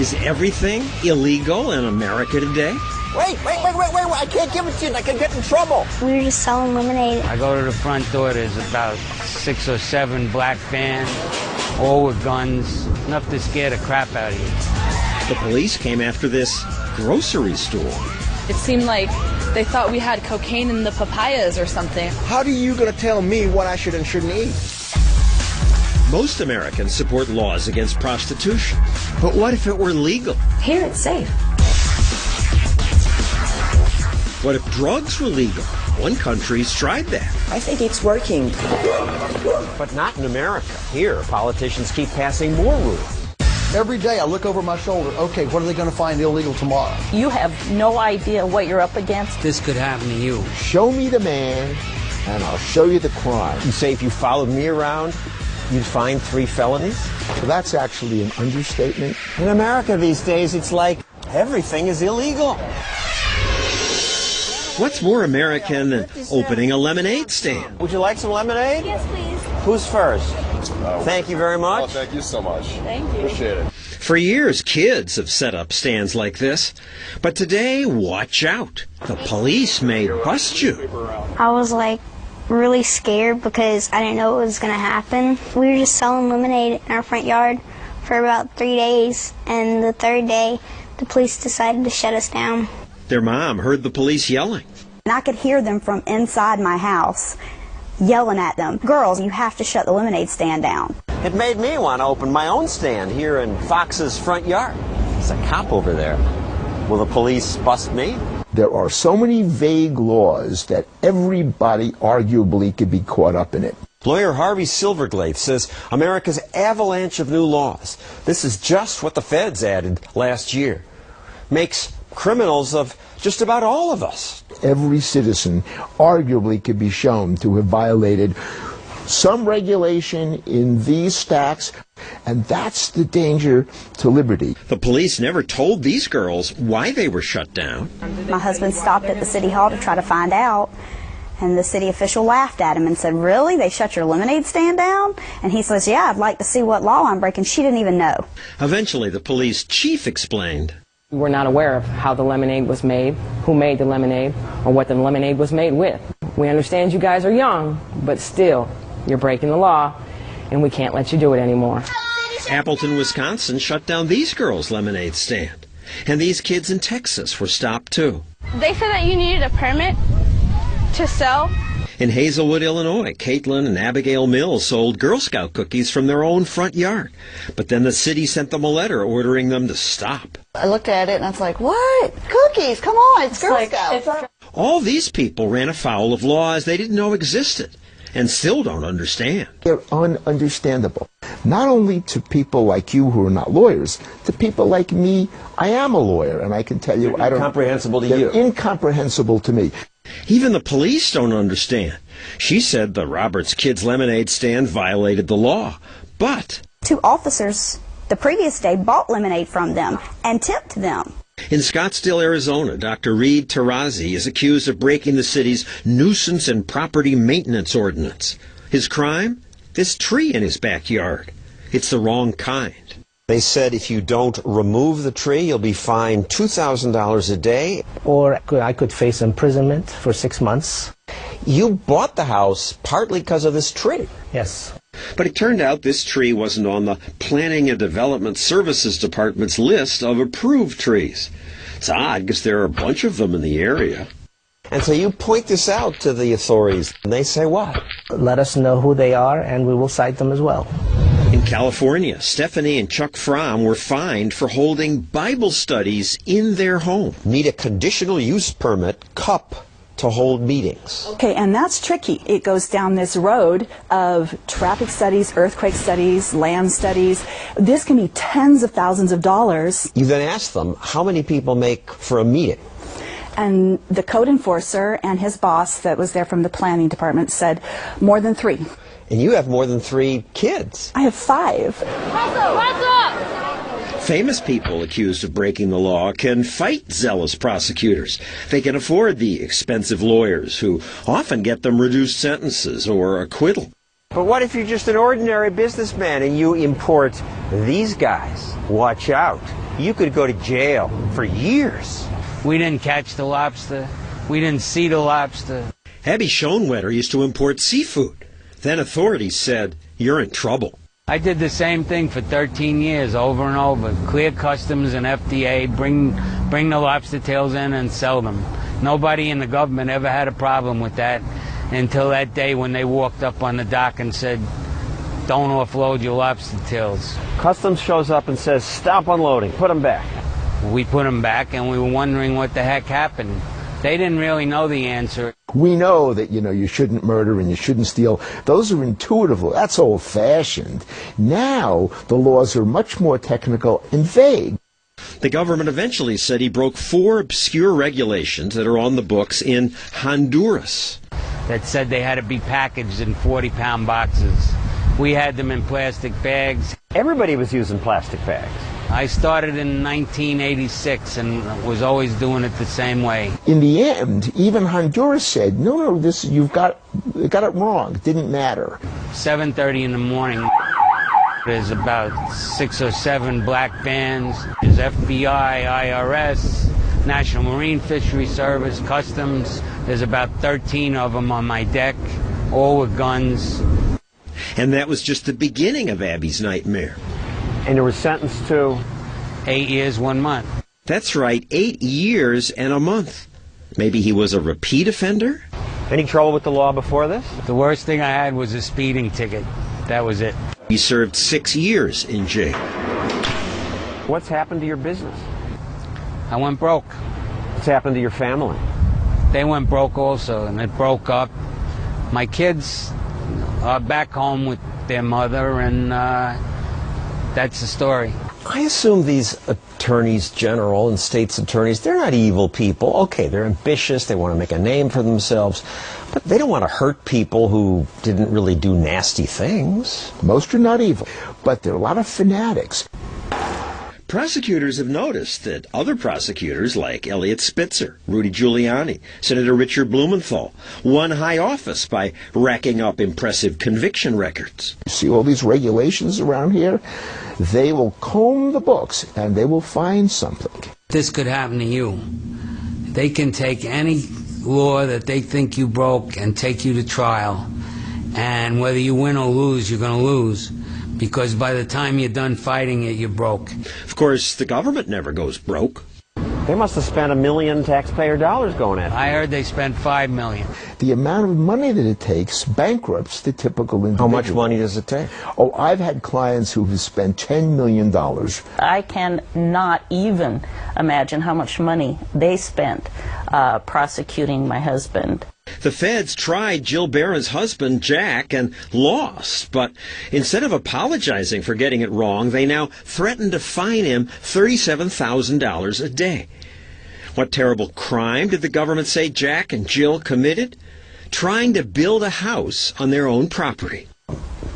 Is everything illegal in America today? Wait, I can't give it to you. I could get in trouble. We were just selling lemonade. I go to the front door, there's about 6 or 7 black vans, all with guns, enough to scare the crap out of you. The police came after this grocery store. It seemed like they thought we had cocaine in the papayas or something. How are you going to tell me what I should and shouldn't eat? Most Americans support laws against prostitution. But what if it were legal? Here it's safe. What if drugs were legal? One country's tried that. I think it's working. But not in America. Here, politicians keep passing more rules. Every day I look over my shoulder, okay, what are they going to find illegal tomorrow? You have no idea what you're up against. This could happen to you. Show me the man, and I'll show you the crime. You say if you followed me around, you'd find 3 felonies? So that's actually an understatement. In America these days, it's like everything is illegal. What's more American than opening a lemonade stand? Would you like some lemonade? Yes, please. Who's first? Thank you very much. Oh, thank you so much. Thank you. Appreciate it. For years, kids have set up stands like this. But today, watch out. The police may bust you. I was like really scared because I didn't know what was going to happen. We were just selling lemonade in our front yard for about 3 days. And the 3rd day, the police decided to shut us down. Their mom heard the police yelling. And I could hear them from inside my house yelling at them. Girls, you have to shut the lemonade stand down. It made me want to open my own stand here in Fox's front yard. There's a cop over there. Will the police bust me? There are so many vague laws that everybody arguably could be caught up in it. Lawyer Harvey Silverglade says America's avalanche of new laws, this is just what the feds added last year, makes criminals of just about all of us. Every citizen arguably could be shown to have violated some regulation in these stacks, and that's the danger to liberty. The police never told these girls why they were shut down. My husband stopped at the city hall to try to find out, and the city official laughed at him and said, "Really? They shut your lemonade stand down?" And he says, "Yeah, I'd like to see what law I'm breaking." She didn't even know. Eventually, the police chief explained. We were not aware of how the lemonade was made, who made the lemonade, or what the lemonade was made with. We understand you guys are young, but still, you're breaking the law, and we can't let you do it anymore. Appleton, Wisconsin shut down these girls' lemonade stand. And these kids in Texas were stopped too. They said that you needed a permit to sell. In Hazelwood, Illinois, Caitlin and Abigail Mills sold Girl Scout cookies from their own front yard. But then the city sent them a letter ordering them to stop. I looked at it and I was like, "What? Cookies? Come on, it's Girl Scouts." All these people ran afoul of laws they didn't know existed and still don't understand. They're ununderstandable. Not only to people like you who are not lawyers, to people like me. I am a lawyer, and I can tell you, They're incomprehensible to you. They're incomprehensible to me. Even the police don't understand. She said the Roberts Kids Lemonade stand violated the law, but 2 officers the previous day bought lemonade from them and tipped them. in Scottsdale, Arizona, Dr. Reed Tarazi is accused of breaking the city's nuisance and property maintenance ordinance. His crime? This tree in his backyard. It's the wrong kind. They said if you don't remove the tree, you'll be fined $2,000 a day. Or I could face imprisonment for 6 months. You bought the house partly because of this tree. Yes. But it turned out this tree wasn't on the Planning and Development Services Department's list of approved trees. It's odd because there are a bunch of them in the area. And so you point this out to the authorities, and they say what? Let us know who they are, and we will cite them as well. In California, Stephanie and Chuck Fromm were fined for holding Bible studies in their home. Need a conditional use permit, CUP, to hold meetings. Okay, and that's tricky. It goes down this road of traffic studies, earthquake studies, land studies. This can be tens of thousands of dollars. You then ask them, how many people make for a meeting? And the code enforcer and his boss that was there from the planning department said more than 3. And you have more than 3 kids. I have 5. What's up? Famous people accused of breaking the law can fight zealous prosecutors. They can afford the expensive lawyers who often get them reduced sentences or acquittal. But what if you're just an ordinary businessman and you import these guys? Watch out. you could go to jail for years. We didn't catch the lobster. We didn't see the lobster. Abby Schoenwetter used to import seafood. Then authorities said, "You're in trouble." I did the same thing for 13 years, over and over. Clear customs and FDA, bring the lobster tails in and sell them. Nobody in the government ever had a problem with that until that day when they walked up on the dock and said, "Don't offload your lobster tails." Customs shows up and says, "Stop unloading, put them back." We put them back, and we were wondering what the heck happened. They didn't really know the answer. We know that, you shouldn't murder and you shouldn't steal. Those are intuitive. That's old-fashioned. Now, the laws are much more technical and vague. The government eventually said he broke 4 obscure regulations that are on the books in Honduras. That said they had to be packaged in 40-pound boxes. We had them in plastic bags. Everybody was using plastic bags. I started in 1986 and was always doing it the same way. In the end, even Honduras said, no, you've got it wrong. It didn't matter. 7:30 in the morning. There's about 6 or 7 black vans. There's FBI, IRS, National Marine Fisheries Service, Customs. There's about 13 of them on my deck, all with guns. And that was just the beginning of Abby's nightmare. And you were sentenced to 8 years, 1 month. That's right, 8 years and a month. Maybe he was a repeat offender? Any trouble with the law before this? The worst thing I had was a speeding ticket. That was it. He served 6 years in jail. What's happened to your business? I went broke. What's happened to your family? They went broke also, and it broke up. My kids are back home with their mother, and that's the story. I assume these attorneys general and state's attorneys, they're not evil people. Okay, they're ambitious, they want to make a name for themselves, but they don't want to hurt people who didn't really do nasty things. Most are not evil, but there are a lot of fanatics. Prosecutors have noticed that other prosecutors like Elliot Spitzer, Rudy Giuliani, Senator Richard Blumenthal won high office by racking up impressive conviction records. You see all these regulations around here? They will comb the books and they will find something. This could happen to you. They can take any law that they think you broke and take you to trial. And whether you win or lose, you're going to lose. Because by the time you're done fighting it, you're broke. Of course, the government never goes broke. They must have spent $1 million taxpayer dollars going at it. I heard they spent $5 million. The amount of money that it takes bankrupts the typical individual. How much money does it take? Oh, I've had clients who have spent $10 million. I cannot even imagine how much money they spent prosecuting my husband. The feds tried Jill Barron's husband, Jack, and lost. But instead of apologizing for getting it wrong, they now threaten to fine him $37,000 a day. What terrible crime did the government say Jack and Jill committed? Trying to build a house on their own property.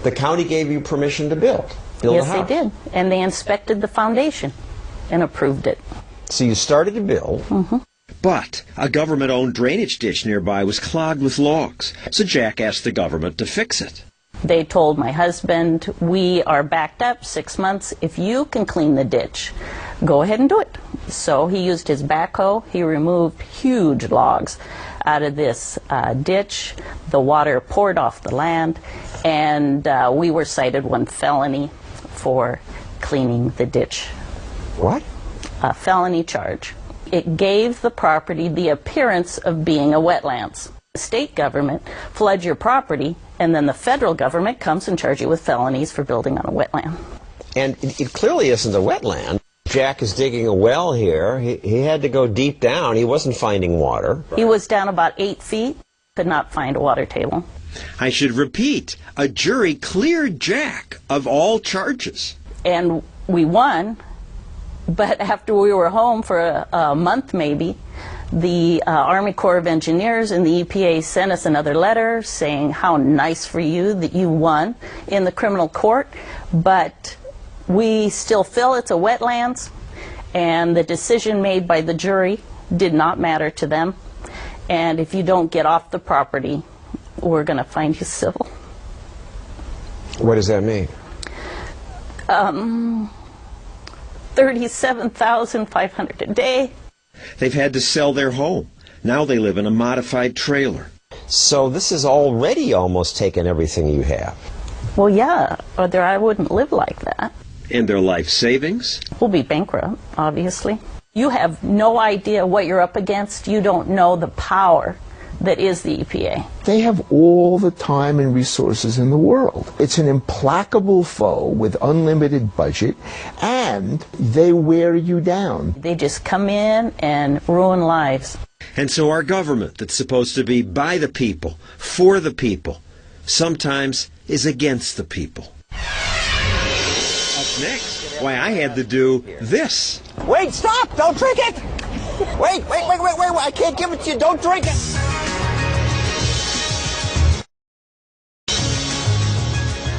The county gave you permission to build a house. Yes, they did. And they inspected the foundation and approved it. So you started to build. Mm-hmm. But a government-owned drainage ditch nearby was clogged with logs, so Jack asked the government to fix it. They told my husband, "We are backed up 6 months. If you can clean the ditch, go ahead and do it." So he used his backhoe. He removed huge logs out of this ditch. The water poured off the land, and we were cited 1 felony for cleaning the ditch. What? A felony charge. It gave the property the appearance of being a wetlands. The state government floods your property, and then the federal government comes and charges you with felonies for building on a wetland. And it clearly isn't a wetland. Jack is digging a well here. He had to go deep down. He wasn't finding water. He was down about 8 feet, could not find a water table. I should repeat, a jury cleared Jack of all charges. And we won. But after we were home for a month maybe, the Army Corps of Engineers and the EPA sent us another letter saying how nice for you that you won in the criminal court, but we still feel it's a wetlands, and the decision made by the jury did not matter to them. And if you don't get off the property, we're going to find you civil. What does that mean? $37,500 a day. They've had to sell their home. Now they live in a modified trailer. So this has already almost taken everything you have. Well, yeah, or I wouldn't live like that. And their life savings? We'll be bankrupt, obviously. You have no idea what you're up against. You don't know the power that is the EPA. They have all the time and resources in the world. It's an implacable foe with unlimited budget, and they wear you down. They just come in and ruin lives. And so our government, that's supposed to be by the people, for the people, sometimes is against the people. Up next, why I had to do this. Wait, stop! Don't drink it! Wait, I can't give it to you. Don't drink it!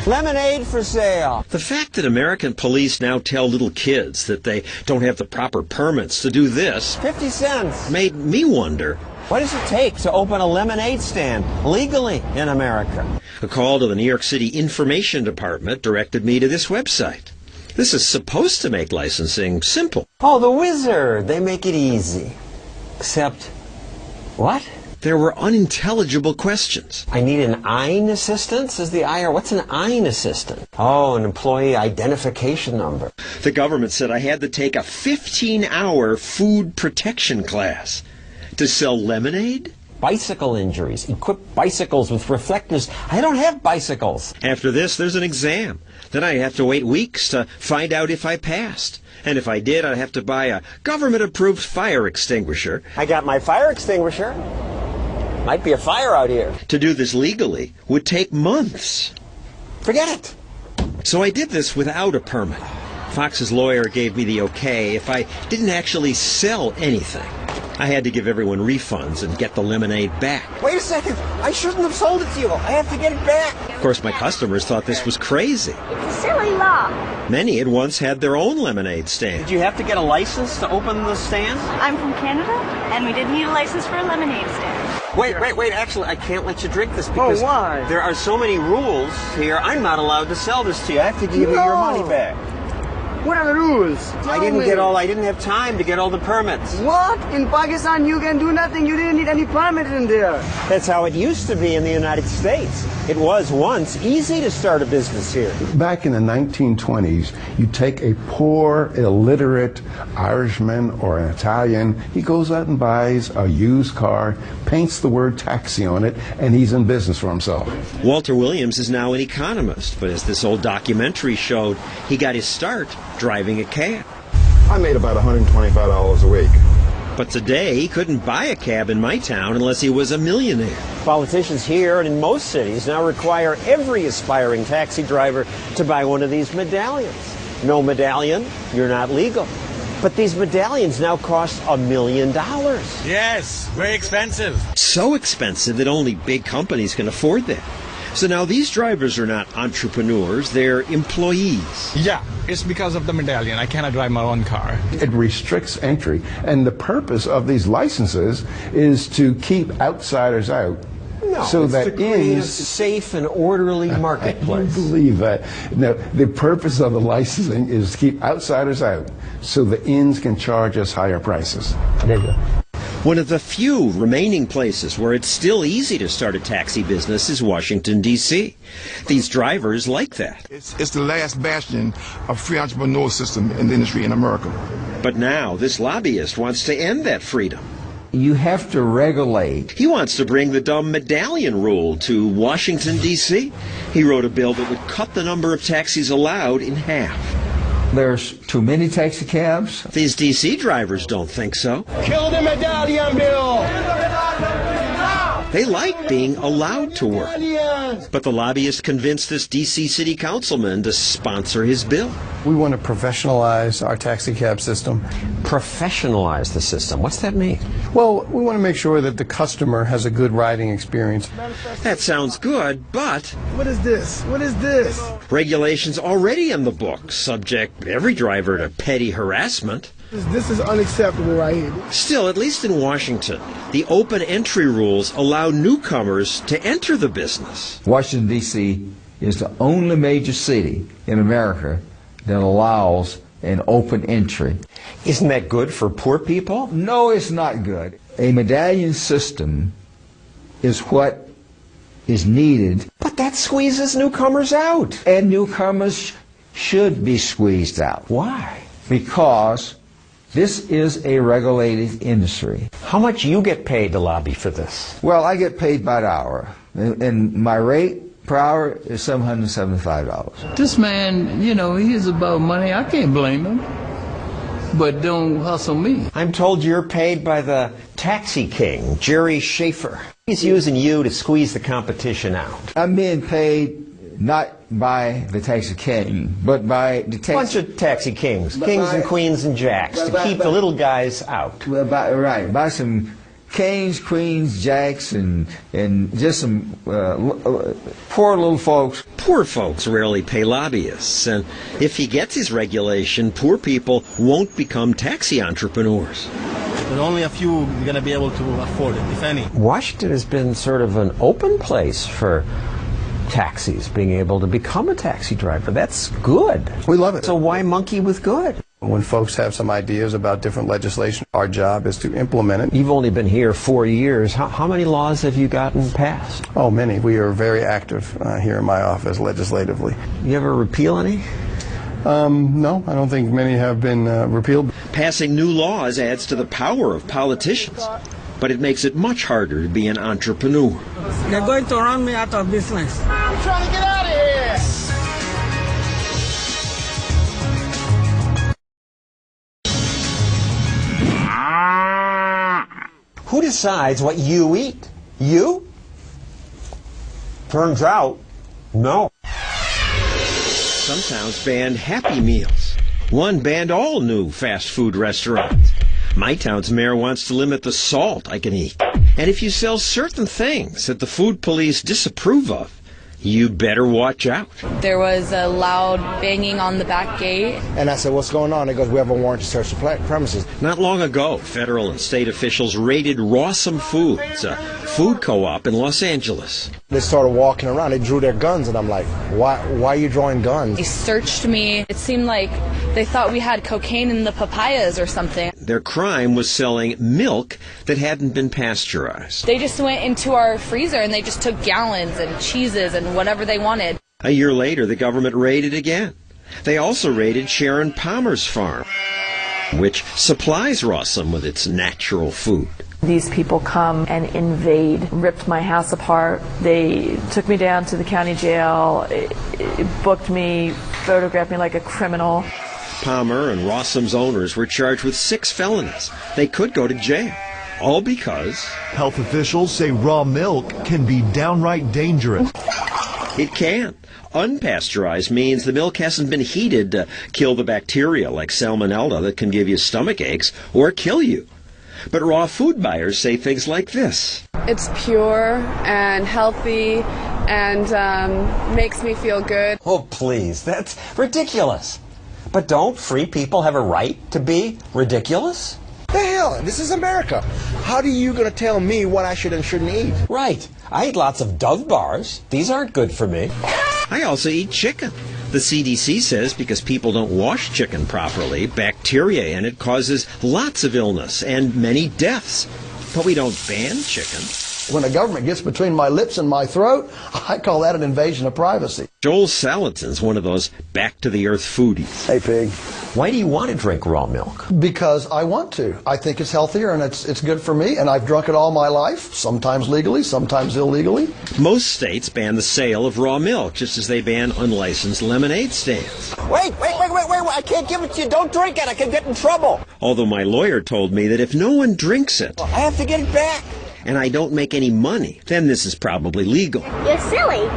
Lemonade for sale. The fact that American police now tell little kids that they don't have the proper permits to do this 50 cents. made me wonder, What does it take to open a lemonade stand legally in America? a call to the New York City Information Department directed me to this website. This is supposed to make licensing simple. Oh, the wizard. They make it easy. Except, what? There were unintelligible questions. I need an EIN assistant, says the IR. What's an EIN assistant? Oh, an employee identification number. The government said I had to take a 15-hour food protection class to sell lemonade. Bicycle injuries. Equip bicycles with reflectors. I don't have bicycles. After this, there's an exam. Then I have to wait weeks to find out if I passed. And if I did, I'd have to buy a government-approved fire extinguisher. I got my fire extinguisher. Might be a fire out here. To do this legally would take months. Forget it. So I did this without a permit. Fox's lawyer gave me the okay if I didn't actually sell anything. I had to give everyone refunds and get the lemonade back. Wait a second. I shouldn't have sold it to you. I have to get it back. Of course, my customers thought this was crazy. It's a silly law. Many had once had their own lemonade stand. Did you have to get a license to open the stand? I'm from Canada, and we did need a license for a lemonade stand. Wait. Actually, I can't let you drink this because why? there are so many rules here. I'm not allowed to sell this to you. I have to give you your money back. What are the rules? I didn't have time to get all the permits. What? In Pakistan you can do nothing. You didn't need any permit in there. That's how it used to be in the United States. It was once easy to start a business here. Back in the 1920s, you take a poor, illiterate Irishman or an Italian, he goes out and buys a used car, paints the word taxi on it, and he's in business for himself. Walter Williams is now an economist, but as this old documentary showed, he got his start driving a cab. I made about $125 a week. But today, he couldn't buy a cab in my town unless he was a millionaire. Politicians here and in most cities now require every aspiring taxi driver to buy one of these medallions. No medallion, you're not legal. But these medallions now cost $1 million. Yes, very expensive. So expensive that only big companies can afford that. So now these drivers are not entrepreneurs, they're employees. Yeah, it's because of the medallion. I cannot drive my own car. It restricts entry, and the purpose of these licenses is to keep outsiders out. No, so it's that to create a safe and orderly marketplace. I believe that. No, the purpose of the licensing is to keep outsiders out, so the inns can charge us higher prices. There you go. One of the few remaining places where it's still easy to start a taxi business is Washington, D.C. These drivers like that. It's the last bastion of free entrepreneurial system in the industry in America. But now this lobbyist wants to end that freedom. You have to regulate. He wants to bring the dumb medallion rule to Washington, D.C. He wrote a bill that would cut the number of taxis allowed in half. There's too many taxi cabs. These D.C. drivers don't think so. Kill the medallion bill! They like being allowed to work. But the lobbyist convinced this D.C. city councilman to sponsor his bill. We want to professionalize our taxi cab system. Professionalize the system? What's that mean? Well, we want to make sure that the customer has a good riding experience. That sounds good, but... What is this? What is this? Regulations already in the book subject every driver to petty harassment. This is unacceptable right here. Still, at least in Washington, the open entry rules allow newcomers to enter the business. Washington, D.C. is the only major city in America that allows and open entry. Isn't that good for poor people? No, it's not good. A medallion system is what is needed. But that squeezes newcomers out. And newcomers should be squeezed out. Why? Because this is a regulated industry. How much you get paid to lobby for this? Well, I get paid by the hour. And my rate per hour is $775. This man, you know, he's about money. I can't blame him. But don't hustle me. I'm told you're paid by the taxi king, Jerry Schaefer. He's using you to squeeze the competition out. I'm being paid not by the taxi king, but by the taxi... Bunch of taxi kings, kings and queens and jacks, to keep the little guys out. By some kings, queens, jacks, and just some poor little folks. Poor folks rarely pay lobbyists, and if he gets his regulation, poor people won't become taxi entrepreneurs. But only a few are going to be able to afford it, if any. Washington has been sort of an open place for taxis, being able to become a taxi driver. That's good. We love it. So why monkey with good? When folks have some ideas about different legislation, our job is to implement it. You've only been here 4 years. How many laws have you gotten passed? Oh, many. We are very active here in my office legislatively. You ever repeal any? No, I don't think many have been repealed. Passing new laws adds to the power of politicians, but it makes it much harder to be an entrepreneur. They're going to run me out of business. I'm trying to get out of here! Who decides what you eat? You? Turns out, no. Some towns banned Happy Meals. One banned all new fast food restaurants. My town's mayor wants to limit the salt I can eat. And if you sell certain things that the food police disapprove of, you better watch out. There was a loud banging on the back gate. And I said, what's going on? He goes, we have a warrant to search the premises. Not long ago, federal and state officials raided Rawsome Foods, a food co-op in Los Angeles. They started walking around. They drew their guns, and I'm like, why are you drawing guns? They searched me. It seemed like they thought we had cocaine in the papayas or something. Their crime was selling milk that hadn't been pasteurized. They just went into our freezer and they just took gallons and cheeses and whatever they wanted. A year later, the government raided again. They also raided Sharon Palmer's farm, which supplies Rawsome with its natural food. These people come and invade, ripped my house apart. They took me down to the county jail, booked me, photographed me like a criminal. Palmer and Rawsome's owners were charged with 6 felonies. They could go to jail, all because health officials say raw milk can be downright dangerous. It can. Unpasteurized means the milk hasn't been heated to kill the bacteria like salmonella that can give you stomach aches or kill you. But raw food buyers say things like this. It's pure and healthy and makes me feel good. Oh, please, that's ridiculous. But don't free people have a right to be ridiculous? The hell? This is America. How are you going to tell me what I should and shouldn't eat? Right. I eat lots of Dove bars. These aren't good for me. I also eat chicken. The CDC says because people don't wash chicken properly, bacteria in it causes lots of illness and many deaths. But we don't ban chicken. When the government gets between my lips and my throat, I call that an invasion of privacy. Joel Salatin's one of those back-to-the-earth foodies. Hey, pig. Why do you want to drink raw milk? Because I want to. I think it's healthier and it's good for me, and I've drunk it all my life, sometimes legally, sometimes illegally. Most states ban the sale of raw milk, just as they ban unlicensed lemonade stands. Wait, I can't give it to you. Don't drink it. I can get in trouble. Although my lawyer told me that if no one drinks it, I have to get it back. And I don't make any money, then this is probably legal. You're silly.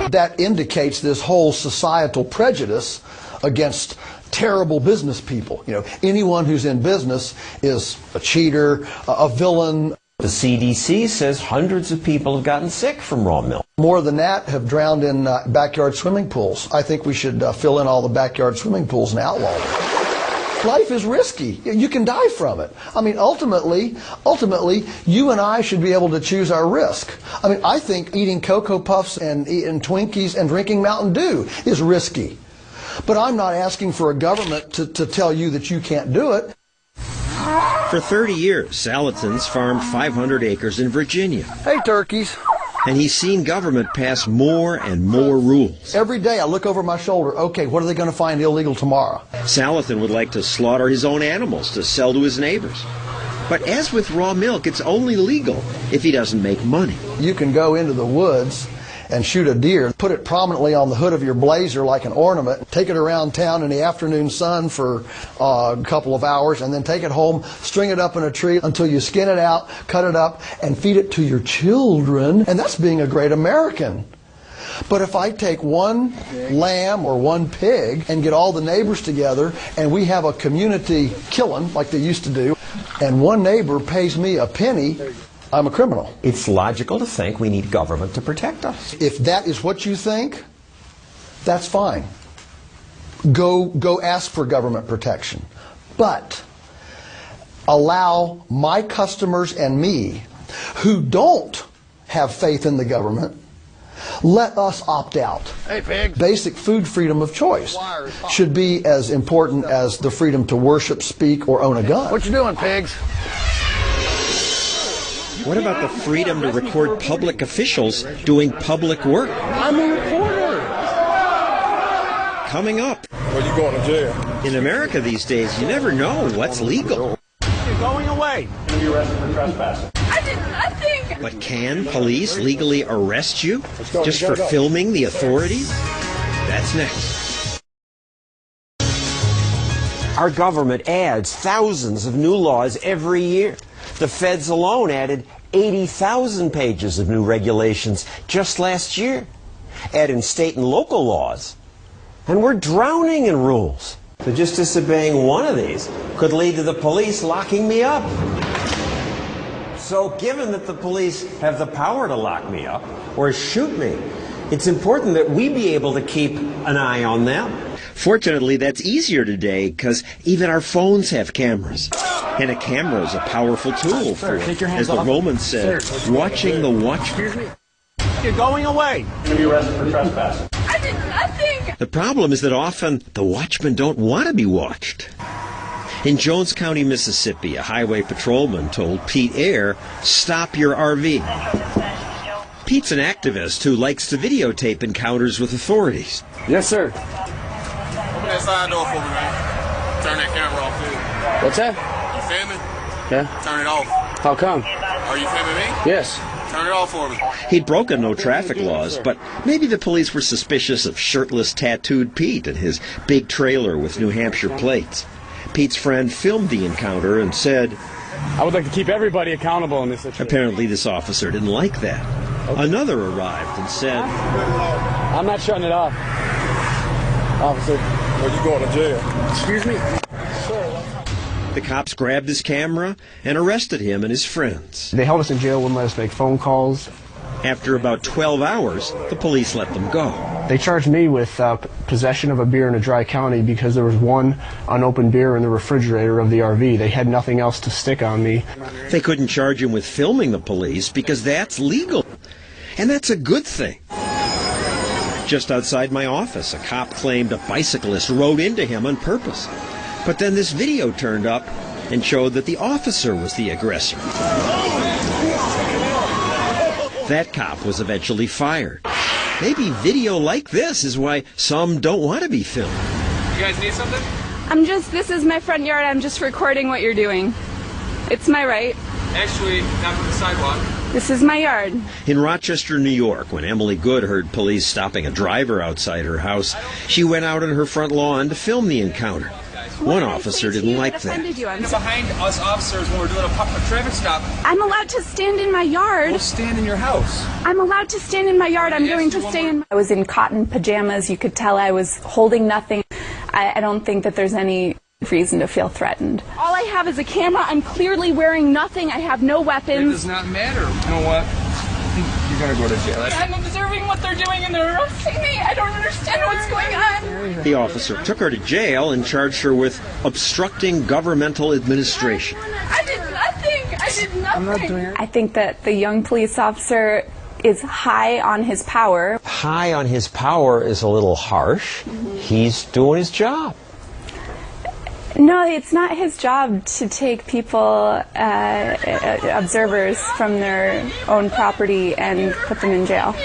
That indicates this whole societal prejudice against terrible business people. You know, anyone who's in business is a cheater, a villain. The CDC says hundreds of people have gotten sick from raw milk. More than that have drowned in backyard swimming pools. I think we should fill in all the backyard swimming pools and outlaw them. Life is risky. You can die from it. I mean, ultimately, you and I should be able to choose our risk. I mean, I think eating Cocoa Puffs and eating Twinkies and drinking Mountain Dew is risky. But I'm not asking for a government to tell you that you can't do it. For 30 years, Salatin's farmed 500 acres in Virginia. Hey, turkeys. And he's seen government pass more and more rules. Every day I look over my shoulder, okay, what are they going to find illegal tomorrow? Salatin would like to slaughter his own animals to sell to his neighbors. But as with raw milk, it's only legal if he doesn't make money. You can go into the woods and shoot a deer, put it prominently on the hood of your blazer like an ornament, take it around town in the afternoon sun for a couple of hours, and then take it home, string it up in a tree until you skin it out, cut it up, and feed it to your children. And that's being a great American. But if I take one lamb or one pig and get all the neighbors together and we have a community killing like they used to do, and one neighbor pays me a penny, I'm a criminal. It's logical to think we need government to protect us. If that is what you think, that's fine. Go ask for government protection. But allow my customers and me who don't have faith in the government, let us opt out. Hey, pig. Basic food freedom of choice should be as important as the freedom to worship, speak, or own a gun. What you doing, pigs? What about the freedom to record public officials doing public work? I'm a reporter. Coming up. Well, you going to jail? In America these days, you never know what's legal. You're going away. You'll be arrested for trespassing. I did nothing. But can police legally arrest you just for filming the authorities? That's next. Our government adds thousands of new laws every year. The feds alone added 80,000 pages of new regulations just last year. Add in state and local laws, and we're drowning in rules. So just disobeying one of these could lead to the police locking me up. So given that the police have the power to lock me up or shoot me, it's important that we be able to keep an eye on them. Fortunately, that's easier today because even our phones have cameras. And a camera is a powerful tool for, as the Romans said, watching the watchman. You're going away. You'll be arrested for trespassing. I did nothing. The problem is that often the watchmen don't want to be watched. In Jones County, Mississippi, a highway patrolman told Pete Ayer, "Stop your RV." Pete's an activist who likes to videotape encounters with authorities. Yes, sir. Open that side door for me, man. Turn that camera off, too. What's that? You filming? Yeah. Turn it off. How come? Are you filming me? Yes. Turn it off for me. He'd broken no traffic laws, but maybe the police were suspicious of shirtless, tattooed Pete and his big trailer with New Hampshire plates. Pete's friend filmed the encounter and said, I would like to keep everybody accountable in this situation. Apparently this officer didn't like that. Okay. Another arrived and said, I'm not shutting it off, officer. Well, you going to jail? Excuse me? The cops grabbed his camera and arrested him and his friends. They held us in jail, wouldn't let us make phone calls. After about 12 hours, the police let them go. They charged me with possession of a beer in a dry county because there was one unopened beer in the refrigerator of the RV. They had nothing else to stick on me. They couldn't charge him with filming the police because that's legal. And that's a good thing. Just outside my office, a cop claimed a bicyclist rode into him on purpose. But then this video turned up and showed that the officer was the aggressor. That cop was eventually fired. Maybe video like this is why some don't want to be filmed. You guys need something? This is my front yard. I'm just recording what you're doing. It's my right. Actually, not from the sidewalk. This is my yard. In Rochester, New York, when Emily Good heard police stopping a driver outside her house, she went out on her front lawn to film the encounter. One officer didn't like that. You're behind us officers when we're doing a traffic stop. I'm allowed to stand in my yard. We'll stand in your house. I'm allowed to stand in my yard. I'm going to stay in. I was in cotton pajamas. You could tell I was holding nothing. I don't think that there's any reason to feel threatened. All I have is a camera. I'm clearly wearing nothing. I have no weapons. It does not matter. You know what? You're going to go to jail. I'm observing what they're doing and they're arresting me. I don't understand what's going on. The officer took her to jail and charged her with obstructing governmental administration. I did nothing. I did nothing. I'm not doing it. I think that the young police officer is high on his power. High on his power is a little harsh. he's doing his job. No, it's not his job to take people, observers from their own property and put them in jail.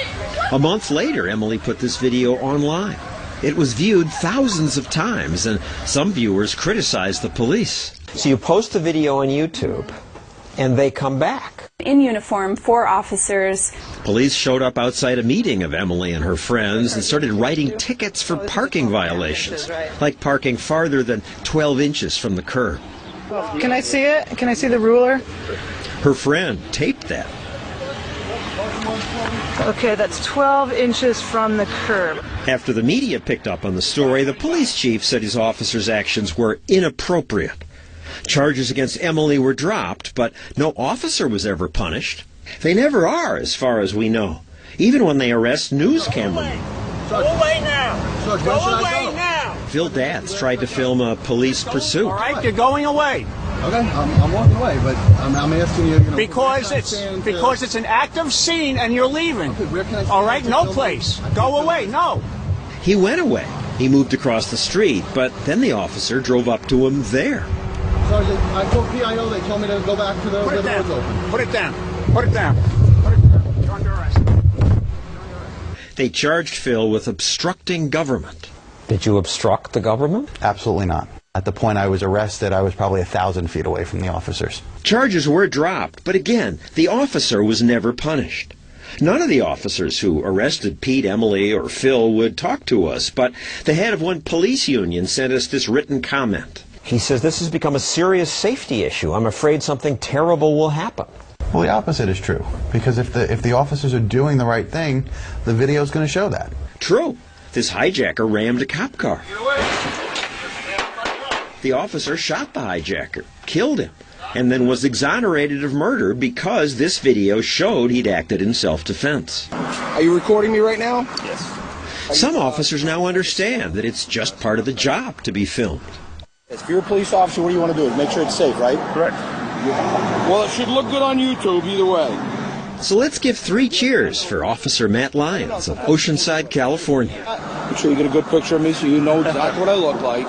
A month later, Emily put this video online. It was viewed thousands of times, and some viewers criticized the police. So you post the video on YouTube, and they come back. In uniform, 4 officers. Police showed up outside a meeting of Emily and her friends and started writing tickets for parking violations, like parking farther than 12 inches from the curb. Can I see it? Can I see the ruler? Her friend taped that. Okay, that's 12 inches from the curb. After the media picked up on the story, the police chief said his officers' actions were inappropriate. Charges against Emily were dropped, but no officer was ever punished. They never are, as far as we know, even when they arrest news cameramen. Go away now! Go away now! Phil Datz tried to film a police pursuit. All right, you're going away. Okay, I'm walking away, but I'm asking you. Because it's an active scene and you're leaving. All right, no place. Go away. No. He went away. He moved across the street, but then the officer drove up to him there. Sergeant, I told PIO, they told me to go back to the doors open. Put it down. Put it down. Put it down. You're under arrest. They charged Phil with obstructing government. Did you obstruct the government? Absolutely not. At the point I was arrested, I was probably 1,000 feet away from the officers. Charges were dropped, but again, the officer was never punished. None of the officers who arrested Pete, Emily, or Phil would talk to us, but the head of one police union sent us this written comment. He says this has become a serious safety issue. I'm afraid something terrible will happen. Well, the opposite is true, because if the officers are doing the right thing, the video is going to show that. True. This hijacker rammed a cop car. The officer shot the hijacker, killed him, and then was exonerated of murder because this video showed he'd acted in self-defense. Are you recording me right now? Yes. Some officers now understand that it's just part of the job to be filmed. If you're a police officer, what do you want to do? Make sure it's safe, right? Correct. Well, it should look good on YouTube either way. So let's give 3 cheers for Officer Matt Lyons of Oceanside, California. Make sure you get a good picture of me so you know exactly what I look like.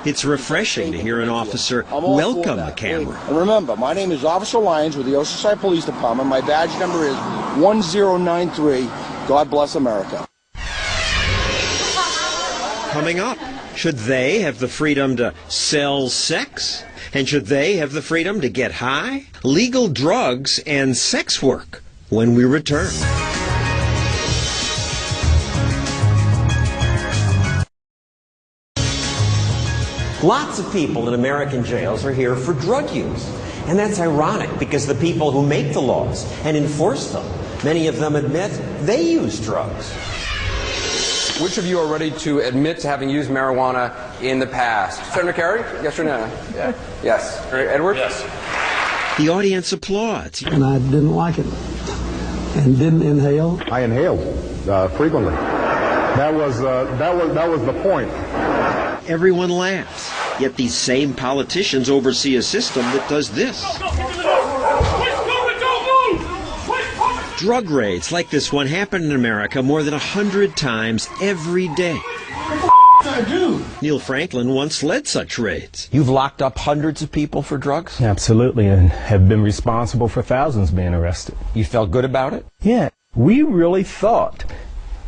It's refreshing to hear an officer welcome the camera. And remember, my name is Officer Lyons with the Oceanside Police Department. My badge number is 1093. God bless America. Coming up, should they have the freedom to sell sex? And should they have the freedom to get high? Legal drugs and sex work when we return. Lots of people in American jails are here for drug use. And that's ironic because the people who make the laws and enforce them, many of them admit they use drugs. Which of you are ready to admit to having used marijuana in the past? Senator Kerry, yes or no? Yeah. Yes. Edward? Yes. The audience applauds. And I didn't like it. And didn't inhale. I inhaled frequently. That was the point. Everyone laughs. Yet these same politicians oversee a system that does this. Drug raids like this one happen in America more than 100 times every day. Neil Franklin once led such raids. You've locked up hundreds of people for drugs? Absolutely, and have been responsible for thousands being arrested. You felt good about it? Yeah. We really thought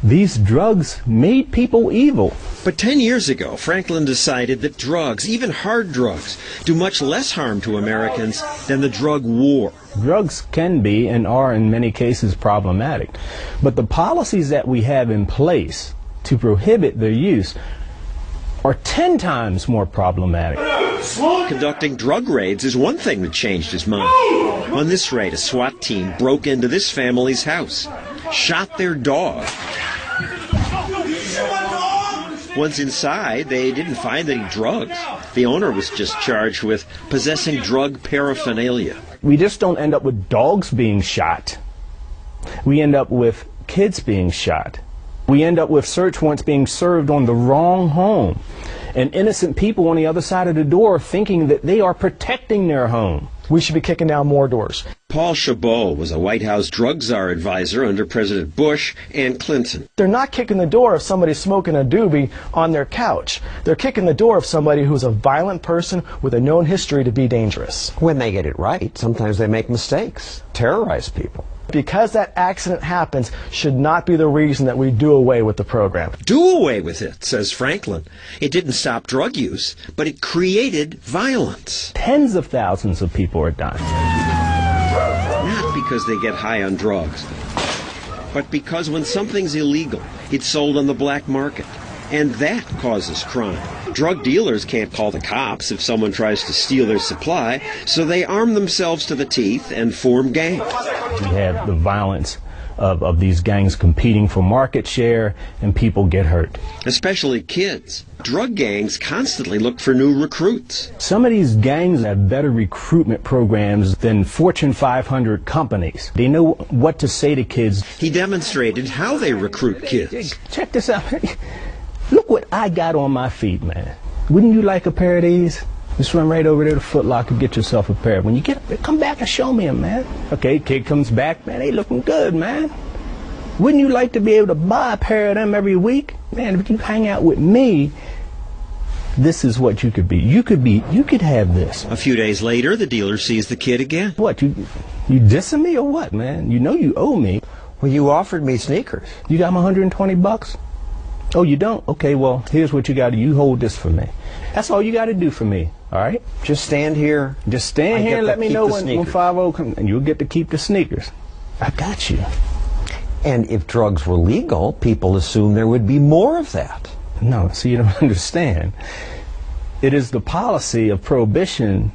these drugs made people evil. But 10 years ago, Franklin decided that drugs, even hard drugs, do much less harm to Americans than the drug war. Drugs can be and are in many cases problematic, but the policies that we have in place to prohibit their use are 10 times more problematic. Conducting drug raids is one thing that changed his mind. On this raid, a SWAT team broke into this family's house, shot their dog. Once inside, they didn't find any drugs. The owner was just charged with possessing drug paraphernalia. We just don't end up with dogs being shot. We end up with kids being shot. We end up with search warrants being served on the wrong home, and innocent people on the other side of the door thinking that they are protecting their home. We should be kicking down more doors. Paul Chabot was a White House drug czar advisor under President Bush and Clinton. They're not kicking the door of somebody smoking a doobie on their couch. They're kicking the door of somebody who's a violent person with a known history to be dangerous. When they get it right, sometimes they make mistakes, terrorize people. Because that accident happens should not be the reason that we do away with the program. Do away with it, says Franklin. It didn't stop drug use, but it created violence. Tens of thousands of people are dying. Not because they get high on drugs, but because when something's illegal, it's sold on the black market. And that causes crime. Drug dealers can't call the cops if someone tries to steal their supply, so they arm themselves to the teeth and form gangs. We have the violence of these gangs competing for market share, and people get hurt. Especially kids. Drug gangs constantly look for new recruits. Some of these gangs have better recruitment programs than Fortune 500 companies. They know what to say to kids. He demonstrated how they recruit kids. Check this out. Look what I got on my feet, man. Wouldn't you like a pair of these? Just run right over there to Foot Locker, get yourself a pair. When you get up, come back and show me them, man. Okay, kid comes back, man, they looking good, man. Wouldn't you like to be able to buy a pair of them every week? Man, if you hang out with me, this is what you could be. You could have this. A few days later, the dealer sees the kid again. What, you dissing me or what, man? You know you owe me. Well, you offered me sneakers. You got my $120? Oh, you don't? Okay, well, here's what you got to do. You hold this for me. That's all you got to do for me, all right? Just stand here. Just stand here and let me know when 5-0 comes, and you'll get to keep the sneakers. I got you. And if drugs were legal, people assume there would be more of that. No, so you don't understand. It is the policy of prohibition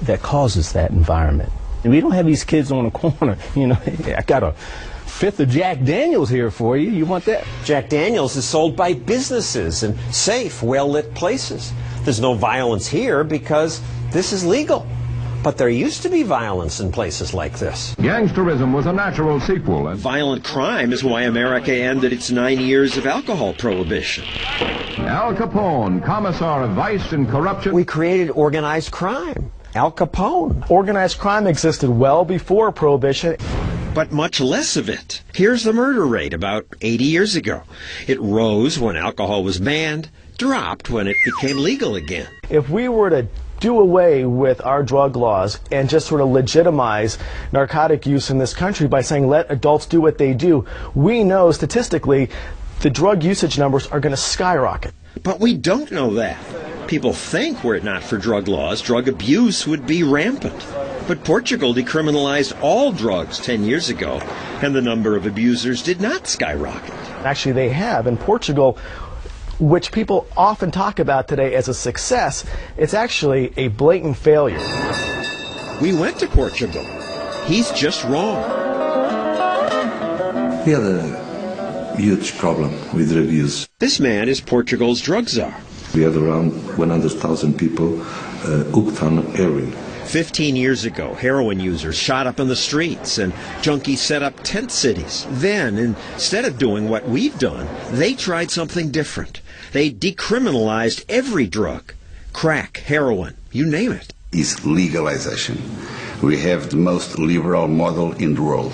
that causes that environment. And we don't have these kids on the corner, you know, I got a fifth of Jack Daniels here for you. You want that? Jack Daniels is sold by businesses in safe, well-lit places. There's no violence here because this is legal. But there used to be violence in places like this. Gangsterism was a natural sequel. Violent crime is why America ended its 9 years of alcohol prohibition. Al Capone, commissar of vice and corruption. We created organized crime. Al Capone. Organized crime existed well before prohibition. But much less of it. Here's the murder rate about 80 years ago. It rose when alcohol was banned, dropped when it became legal again. If we were to do away with our drug laws and just sort of legitimize narcotic use in this country by saying let adults do what they do, we know statistically the drug usage numbers are going to skyrocket. But we don't know that. People think were it not for drug laws, drug abuse would be rampant. But Portugal decriminalized all drugs 10 years ago, and the number of abusers did not skyrocket. Actually, they have. In Portugal, which people often talk about today as a success, it's actually a blatant failure. We went to Portugal. He's just wrong. We had a huge problem with drug use. This man is Portugal's drug czar. We had around 100,000 people hooked on heroin. 15 years ago, heroin users shot up in the streets and junkies set up tent cities. Then, instead of doing what we've done, they tried something different. They decriminalized every drug. Crack, heroin, you name it. It's legalization. We have the most liberal model in the world.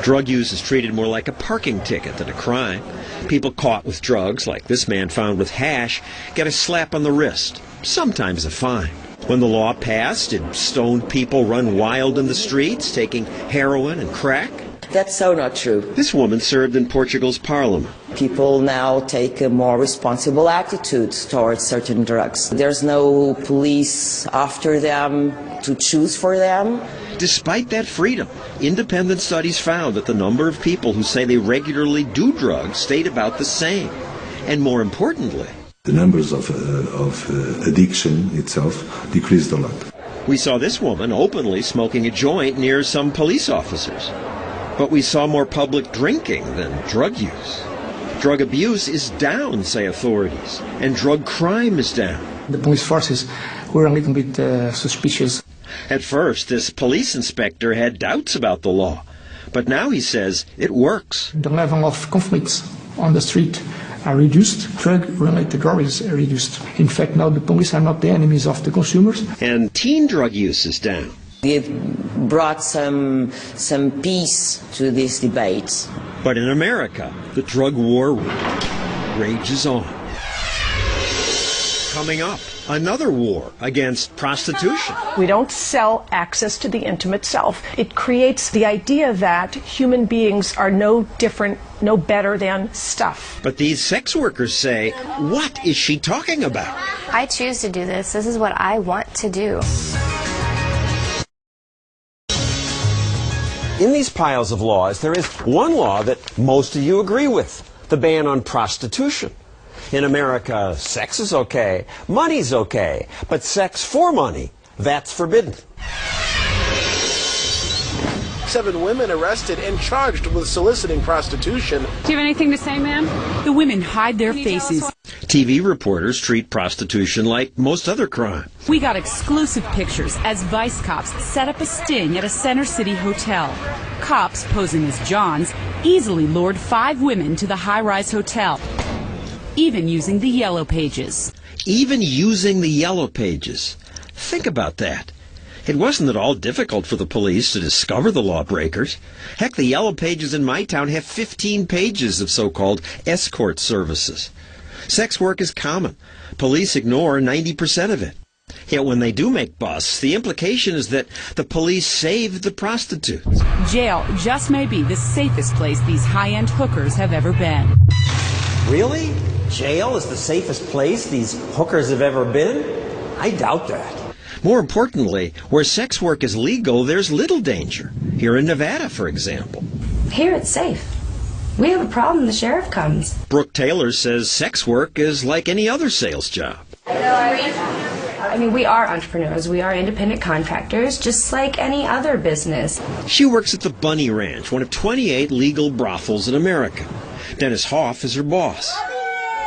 Drug use is treated more like a parking ticket than a crime. People caught with drugs, like this man found with hash, get a slap on the wrist, sometimes a fine. When the law passed, did stoned people run wild in the streets, taking heroin and crack? That's so not true. This woman served in Portugal's parliament. People now take a more responsible attitude towards certain drugs. There's no police after them to choose for them. Despite that freedom, independent studies found that the number of people who say they regularly do drugs stayed about the same. And more importantly, the numbers of addiction itself decreased a lot. We saw this woman openly smoking a joint near some police officers. But we saw more public drinking than drug use. Drug abuse is down, say authorities, and drug crime is down. The police forces were a little bit suspicious. At first, this police inspector had doubts about the law. But now he says it works. The level of conflicts on the street are reduced. Drug-related robberies are reduced. In fact, now the police are not the enemies of the consumers. And teen drug use is down. It brought some peace to this debate. But in America, the drug war rages on. Coming up, another war against prostitution. We don't sell access to the intimate self. It creates the idea that human beings are no different, no better than stuff. But these sex workers say, what is she talking about? I choose to do this. This is what I want to do. In these piles of laws, there is one law that most of you agree with, the ban on prostitution. In America, sex is okay, money's okay, but sex for money, that's forbidden. 7 women arrested and charged with soliciting prostitution. Do you have anything to say, ma'am? The women hide their faces. TV reporters treat prostitution like most other crime. We got exclusive pictures as Vice cops set up a sting at a Center City hotel. Cops, posing as Johns, easily lured 5 women to the high-rise hotel, even using the yellow pages. Even using the yellow pages. Think about that. It wasn't at all difficult for the police to discover the lawbreakers. Heck, the yellow pages in my town have 15 pages of so-called escort services. Sex work is common. Police ignore 90% of it. Yet when they do make busts, the implication is that the police saved the prostitutes. Jail just may be the safest place these high-end hookers have ever been. Really? Jail is the safest place these hookers have ever been? I doubt that. More importantly, where sex work is legal, there's little danger. Here in Nevada, for example. Here it's safe. We have a problem, the sheriff comes. Brooke Taylor says sex work is like any other sales job. I mean, we are entrepreneurs. We are independent contractors, just like any other business. She works at the Bunny Ranch, one of 28 legal brothels in America. Dennis Hoff is her boss.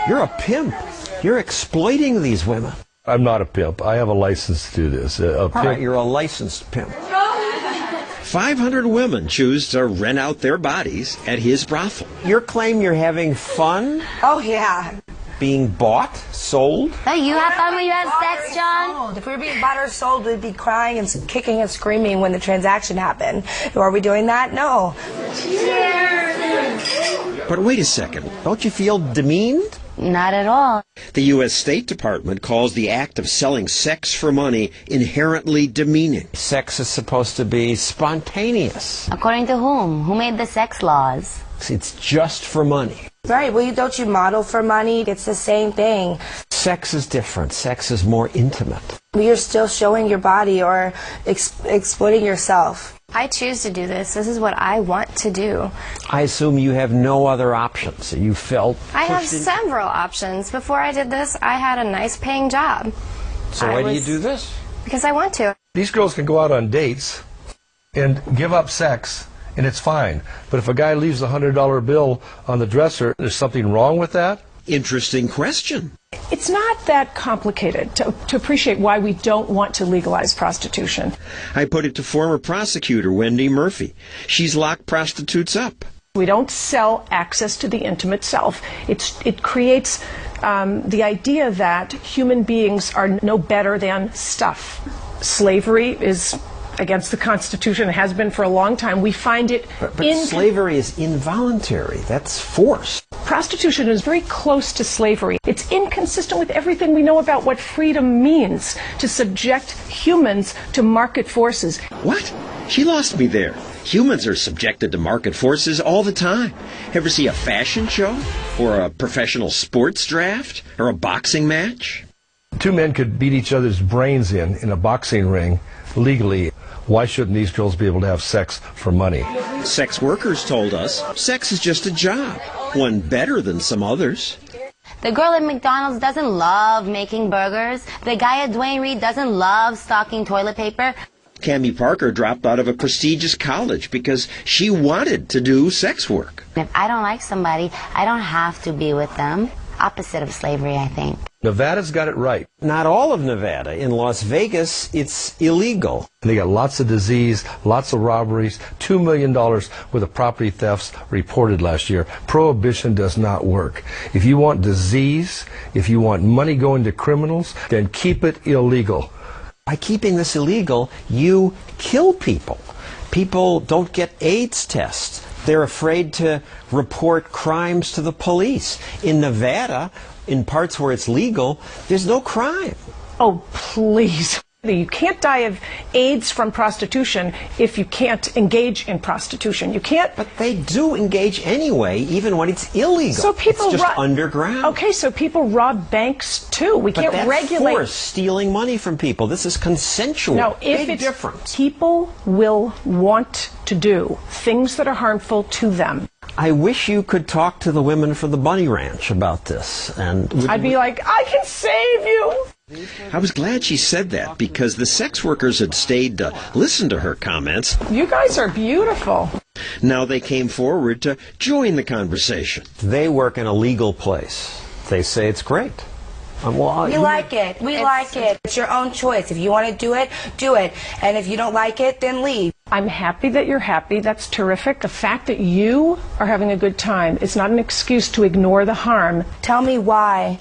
You're a pimp. You're exploiting these women. I'm not a pimp. I have a license to do this. All right, you're a licensed pimp. 500 women choose to rent out their bodies at his brothel. Your claim you're having fun? Oh, yeah. Being bought? Sold? Oh, you have fun when you have sex, John? If we were being bought or sold, we'd be crying and kicking and screaming when the transaction happened. Are we doing that? No. But wait a second. Don't you feel demeaned? Not at all. The U.S. State Department calls the act of selling sex for money inherently demeaning. Sex is supposed to be spontaneous. According to whom? Who made the sex laws? It's just for money. Right, well, don't you model for money? It's the same thing. Sex is different. Sex is more intimate. You're still showing your body or exploiting yourself. I choose to do this. This is what I want to do. I assume you have no other options. You felt I have several options. Before I did this, I had a nice paying job. So why do you do this? Because I want to. These girls can go out on dates and give up sex, and it's fine. But if a guy leaves a $100 bill on the dresser, there's something wrong with that? Interesting question. It's not that complicated to appreciate why we don't want to legalize prostitution. I put it to former prosecutor Wendy Murphy. She's locked prostitutes up. We don't sell access to the intimate self. It creates the idea that human beings are no better than stuff. Slavery is against the Constitution. It has been for a long time. We find it But slavery is involuntary. That's forced. Prostitution is very close to slavery. It's inconsistent with everything we know about what freedom means, to subject humans to market forces. What? She lost me there. Humans are subjected to market forces all the time. Ever see a fashion show? Or a professional sports draft? Or a boxing match? 2 men could beat each other's brains in a boxing ring legally. Why shouldn't these girls be able to have sex for money? Sex workers told us sex is just a job, one better than some others. The girl at McDonald's doesn't love making burgers. The guy at Duane Reade doesn't love stocking toilet paper. Cammie Parker dropped out of a prestigious college because she wanted to do sex work. If I don't like somebody, I don't have to be with them. Opposite of slavery, I think. Nevada's got it right. Not all of Nevada. In Las Vegas, it's illegal. They got lots of disease, lots of robberies, $2 million worth of property thefts reported last year. Prohibition does not work. If you want disease, if you want money going to criminals, then keep it illegal. By keeping this illegal, you kill people. People don't get AIDS tests. They're afraid to report crimes to the police. In Nevada, in parts where it's legal, there's no crime. Oh, please. You can't die of AIDS from prostitution if you can't engage in prostitution. You can't. But they do engage anyway, even when it's illegal. So people it's just underground. Okay, so people rob banks too. We can't regulate. Force stealing money from people. This is consensual. No, if Big difference. People will want to do things that are harmful to them. I wish you could talk to the women from the Bunny Ranch about this. And I'd be like, I can save you. I was glad she said that because the sex workers had stayed to listen to her comments. You guys are beautiful. Now they came forward to join the conversation. They work in a legal place. They say it's great. We like it. We like it. It's your own choice. If you want to do it, do it. And if you don't like it, then leave. I'm happy that you're happy. That's terrific. The fact that you are having a good time is not an excuse to ignore the harm. Tell me why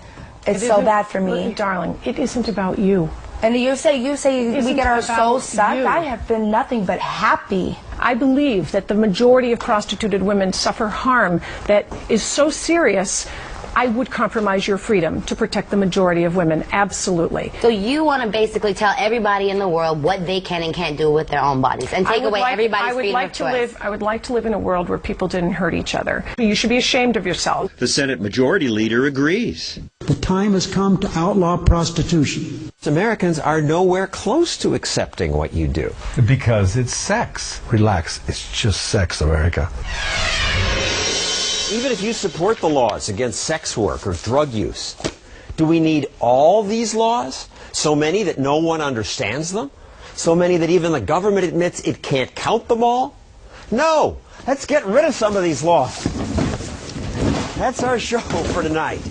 it's so bad for me. Darling, it isn't about you. And you say we get our souls sucked? You. I have been nothing but happy. I believe that the majority of prostituted women suffer harm that is so serious, I would compromise your freedom to protect the majority of women. Absolutely. So you want to basically tell everybody in the world what they can and can't do with their own bodies and take away everybody's freedom of choice. I would like to live in a world where people didn't hurt each other. You should be ashamed of yourself. The Senate Majority Leader agrees. The time has come to outlaw prostitution. Americans are nowhere close to accepting what you do. Because it's sex. Relax. It's just sex, America. Even if you support the laws against sex work or drug use, do we need all these laws? So many that no one understands them? So many that even the government admits it can't count them all? No! Let's get rid of some of these laws. That's our show for tonight.